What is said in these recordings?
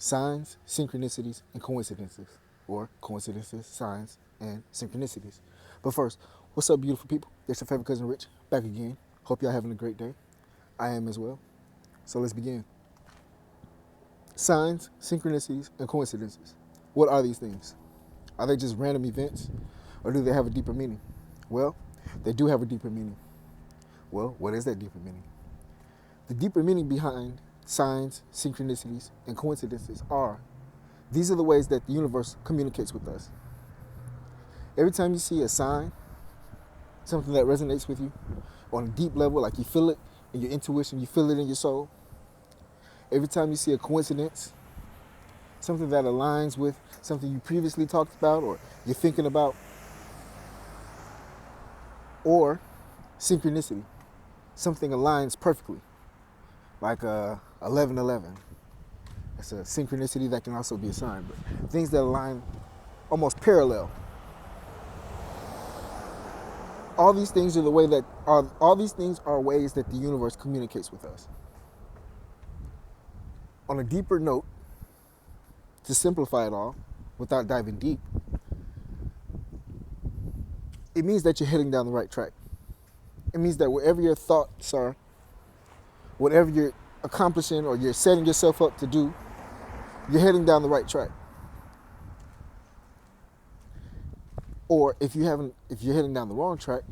signs, synchronicities, and coincidences, or coincidences, signs, and synchronicities. But first, what's up, beautiful people? It's your favorite cousin Rich, back again. Hope y'all having a great day. I am as well. So let's begin. Signs, synchronicities, and coincidences. What are these things? Are they just random events, or do they have a deeper meaning? Well, they do have a deeper meaning. Well, what is that deeper meaning? The deeper meaning behind signs, synchronicities, and coincidences are these are the ways that the universe communicates with us. Every time you see a sign, something that resonates with you on a deep level, like you feel it in your intuition, you feel it in your soul. Every time you see a coincidence, something that aligns with something you previously talked about or you're thinking about, or synchronicity, something aligns perfectly, like 11:11. That's a synchronicity that can also be a sign, but things that align almost parallel. All these things are ways that the universe communicates with us. On a deeper note, to simplify it all, without diving deep, it means that you're heading down the right track. It means that wherever your thoughts are, whatever you're accomplishing or you're setting yourself up to do, you're heading down the right track. Or if you're heading down the wrong track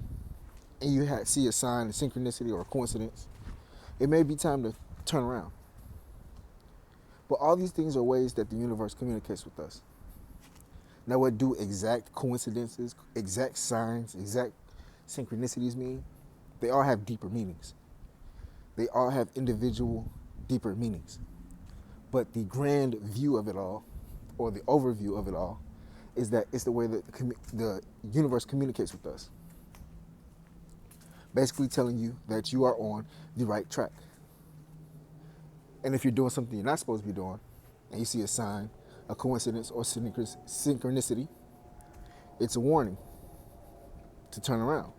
and you see a sign, a synchronicity, or a coincidence, it may be time to turn around. But all these things are ways that the universe communicates with us. Now, what do exact coincidences, exact signs, exact synchronicities mean? They all have deeper meanings. They all have individual, deeper meanings. But the grand view of it all, or the overview of it all, is that it's the way that the universe communicates with us. Basically telling you that you are on the right track. And if you're doing something you're not supposed to be doing, and you see a sign, a coincidence, or synchronicity, it's a warning to turn around,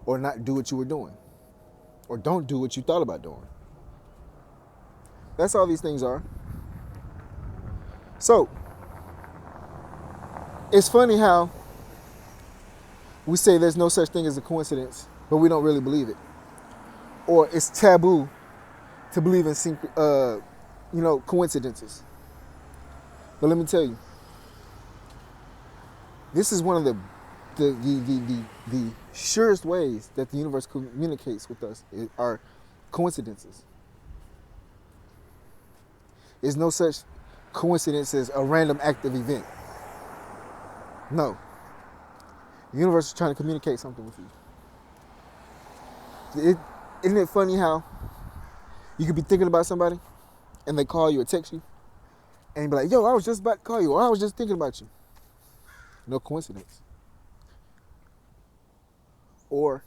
or not do what you were doing, or don't do what you thought about doing. That's all these things are. So, it's funny how we say there's no such thing as a coincidence, but we don't really believe it. Or it's taboo to believe in coincidences. But let me tell you, this is one of the surest ways that the universe communicates with us are coincidences. There's no such coincidence as a random active event. No. The universe is trying to communicate something with you. Isn't it funny how you could be thinking about somebody and they call you or text you and you be like, yo, I was just about to call you, or I was just thinking about you. No coincidence. Or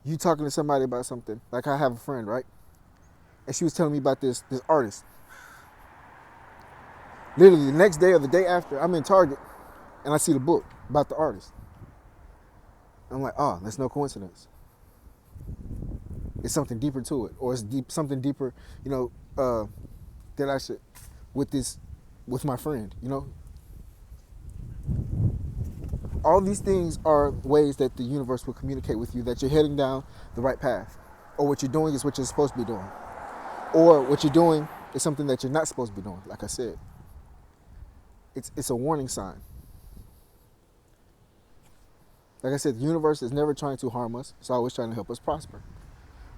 you talking to somebody about something. Like I have a friend, right? And she was telling me about this artist. Literally the next day or the day after, I'm in Target and I see the book about the artist. I'm like, oh, that's no coincidence. It's something deeper to it, or it's something deeper, that I should with my friend, All these things are ways that the universe will communicate with you that you're heading down the right path, or what you're doing is what you're supposed to be doing, or what you're doing is something that you're not supposed to be doing. Like I said, it's a warning sign. Like I said, the universe is never trying to harm us. It's always trying to help us prosper.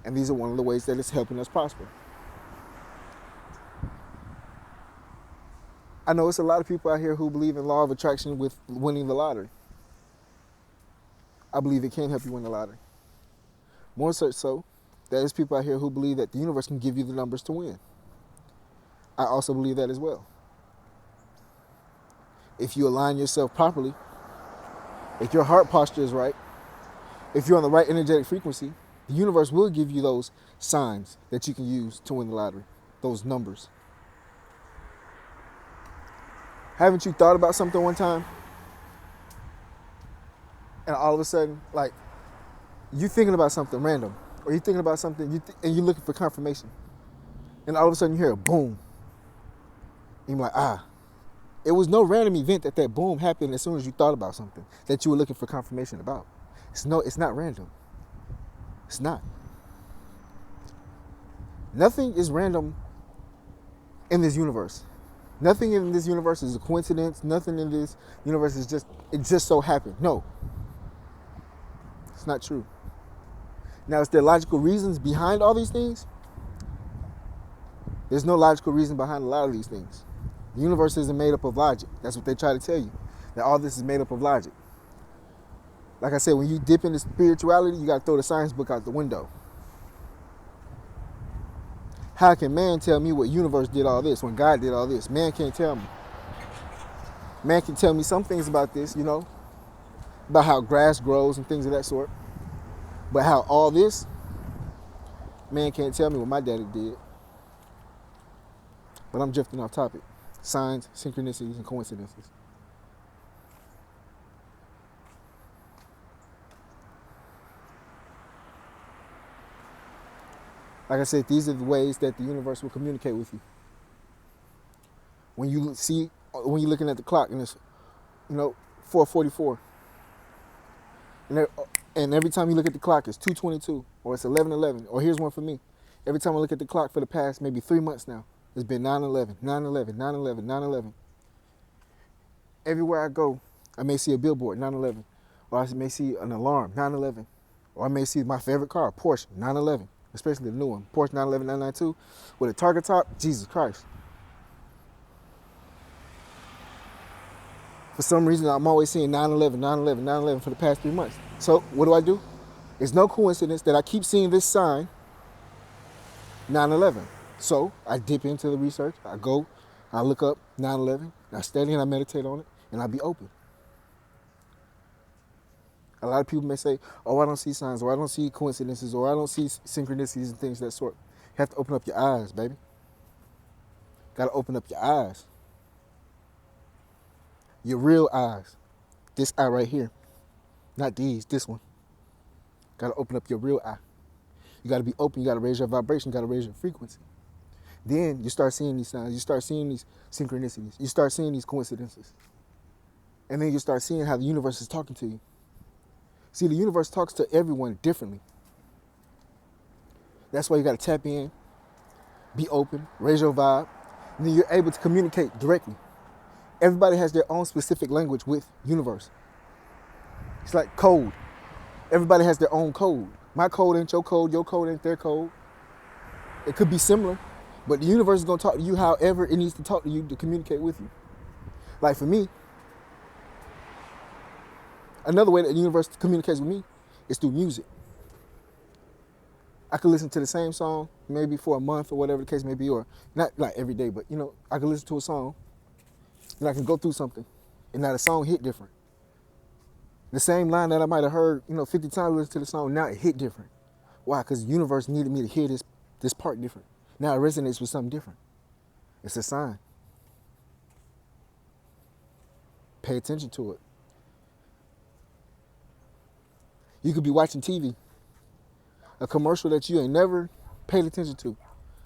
And these are one of the ways that it's helping us prosper. I know it's a lot of people out here who believe in law of attraction with winning the lottery. I believe it can help you win the lottery. More so, there's people out here who believe that the universe can give you the numbers to win. I also believe that as well. If you align yourself properly, if your heart posture is right, if you're on the right energetic frequency, the universe will give you those signs that you can use to win the lottery, those numbers. Haven't you thought about something one time? And all of a sudden, like, you're thinking about something random, or you're thinking about something and you're looking for confirmation. And all of a sudden you hear a boom. And you're like, it was no random event that boom happened as soon as you thought about something that you were looking for confirmation about. It's not random. It's not. Nothing is random in this universe. Nothing in this universe is a coincidence. Nothing in this universe is it just so happened. No. It's not true. Now, is there logical reasons behind all these things? There's no logical reason behind a lot of these things. The universe isn't made up of logic. That's what they try to tell you, that all this is made up of logic. Like I said, when you dip into spirituality, you got to throw the science book out the window. How can man tell me what universe did all this when God did all this? Man can't tell me. Man can tell me some things about this, about how grass grows and things of that sort. But how all this, man can't tell me what my daddy did. But I'm drifting off topic. Signs, synchronicities, and coincidences. Like I said, these are the ways that the universe will communicate with you. When you're looking at the clock and it's, 4:44, and every time you look at the clock, it's 2:22 or it's 11:11. Or here's one for me. Every time I look at the clock for the past maybe 3 months now, it's been 9/11, 9/11, 9/11, 9/11. Everywhere I go, I may see a billboard, 9/11, or I may see an alarm, 9/11, or I may see my favorite car, Porsche, 911, especially the new one, Porsche 911 992, with a target top. Jesus Christ. For some reason, I'm always seeing 9/11, 9/11, 9/11 for the past 3 months. So what do? It's no coincidence that I keep seeing this sign, 9/11. So I dip into the research. I look up 9/11, I study and I meditate on it, and I be open. A lot of people may say, oh, I don't see signs, or I don't see coincidences, or I don't see synchronicities and things of that sort. You have to open up your eyes, baby. Got to open up your eyes. Your real eyes. This eye right here. Not these, this one. Got to open up your real eye. You got to be open. You got to raise your vibration. You got to raise your frequency. Then you start seeing these signs. You start seeing these synchronicities. You start seeing these coincidences. And then you start seeing how the universe is talking to you. See, the universe talks to everyone differently. That's why you got to tap in, be open, raise your vibe, and then you're able to communicate directly. Everybody has their own specific language with universe. It's like code. Everybody has their own code. My code ain't your code ain't their code. It could be similar, but the universe is going to talk to you however it needs to talk to you to communicate with you. Like for me, another way that the universe communicates with me is through music. I could listen to the same song maybe for a month or whatever the case may be, or not like every day, but I could listen to a song and I can go through something and now the song hit different. The same line that I might have heard 50 times listen to the song, now it hit different. Why? Because the universe needed me to hear this part different. Now it resonates with something different. It's a sign. Pay attention to it. You could be watching TV, a commercial that you ain't never paid attention to.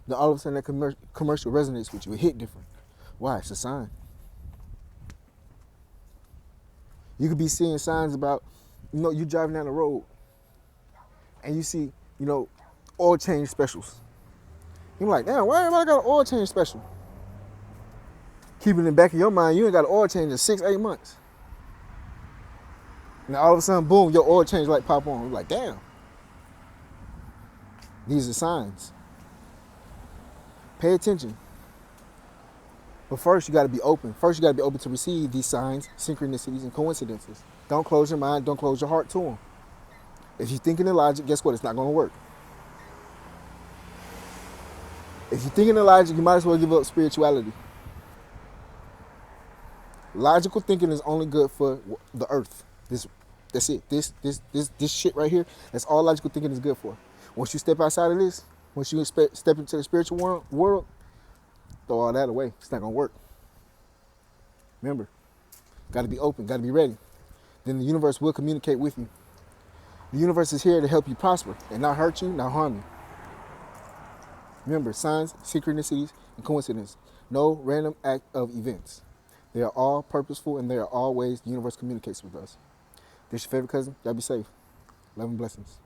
Then all of a sudden that commercial resonates with you. It hit different. Why? It's a sign. You could be seeing signs about, you driving down the road and you see, oil change specials. You're like, damn, why everybody got an oil change special? Keeping in the back of your mind, you ain't got an oil change in 6-8 months. Now all of a sudden, boom, your oil change light pop on. You're like, damn. These are signs. Pay attention. But first, you got to be open. First, you got to be open to receive these signs, synchronicities, and coincidences. Don't close your mind. Don't close your heart to them. If you're thinking in logic, guess what? It's not going to work. If you're thinking in logic, you might as well give up spirituality. Logical thinking is only good for the earth. That's it. This shit right here, that's all logical thinking is good for. Once you step outside of this, once you step into the spiritual world, throw all that away. It's not going to work. Remember, got to be open, got to be ready. Then the universe will communicate with you. The universe is here to help you prosper and not hurt you, not harm you. Remember, signs, synchronicities, and coincidence. No random act of events. They are all purposeful and they are all ways the universe communicates with us. This is your favorite cousin. Y'all be safe. Love and blessings.